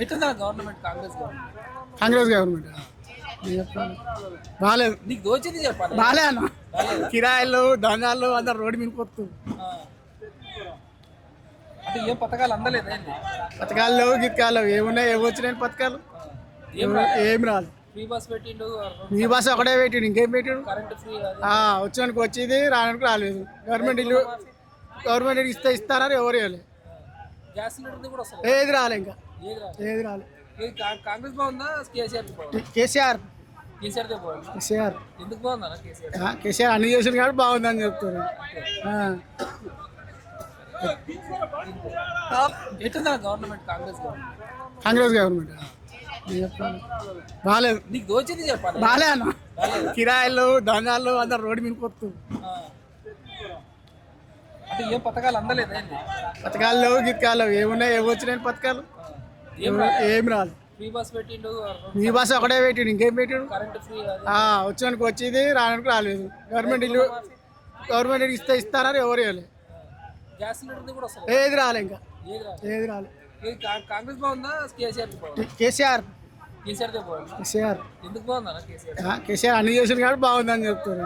ఎట్లుందా government Congress government? Congress government బాగాలేదు. నీకు దోచింది చెప్పాలి. బాగాలే అన్న, కిరాయిలు దండాలు అందరు రోడ్డు మీద కొత్తు ఆ. అంటే ఏం పథకాలు అందలేదు ఏంది? పథకాలు లేవు, గిత్కాలు లేవు, ఏమున్నాయి ఏమి వచ్చినాయి పథకాలు ఏం రాలేదు. ఏం రాదు. ఫ్రీ బస్ పెట్టిండు, ఈ బస్సు ఒకటే పెట్టిండు, ఇంకేం పెట్టిండు? కరెంట్ ఫ్రీ అది. వచ్చానికి వచ్చింది, రావడానికి రాలేదు. గవర్నమెంట్ ఇల్లు గవర్నమెంట్ ఇస్తారని ఎవరు ఇవ్వలేదు. గ్యాస్ సిలిండర్ కూడా వస్తుంది. ఏది రాలే, ఇంకా ఏది రాలేదు. ఏది రాలే. కాంగ్రెస్ బాగుందా కేసీఆర్ బాగుందా? కేసీఆర్ కేసీఆర్ దే బాగుందా? కేసీఆర్ ఎందుకు బాగుందా కేసీఆర్? కేసీఆర్ అన్ని చేసిన కాబట్టి బాగుందని చెప్తారు. ఎట్లుందా government Congress government? Congress government బాగాలేదు. నీకు దోచింది చెప్పాలి. బాగాలే అన్న, కిరాయిలు దండాలు అందరు రోడ్డు మీద కొత్తు ఆ. అంటే ఏం పథకాలు అందలేదు ఏంది? పథకాలు లేవు, గిత్కాలు లేవు, ఏమున్నాయి ఏమి వచ్చినాయి పథకాలు ఏం రాలేదు. ఏం రాదు. ఫ్రీ బస్ పెట్టిండు, ఈ బస్సు ఒకటే పెట్టిండు, ఇంకేం పెట్టిండు? కరెంట్ ఫ్రీ అది. వచ్చానికి వచ్చింది, రావడానికి రాలేదు. గవర్నమెంట్ ఇల్లు గవర్నమెంట్ ఇస్తారని ఎవరు ఇవ్వలేదు. గ్యాస్ సిలిండర్ కూడా వస్తుంది. ఏది రాలే, ఇంకా ఏది రాలేదు. ఏది రాలే. కాంగ్రెస్ బాగుందా కేసీఆర్ బాగుందా? కేసీఆర్ కేసీఆర్ దే బాగుందా? కేసీఆర్ ఎందుకు బాగుందా కేసీఆర్? కేసీఆర్ అన్ని చేసిన కాబట్టి బాగుందని చెప్తారు.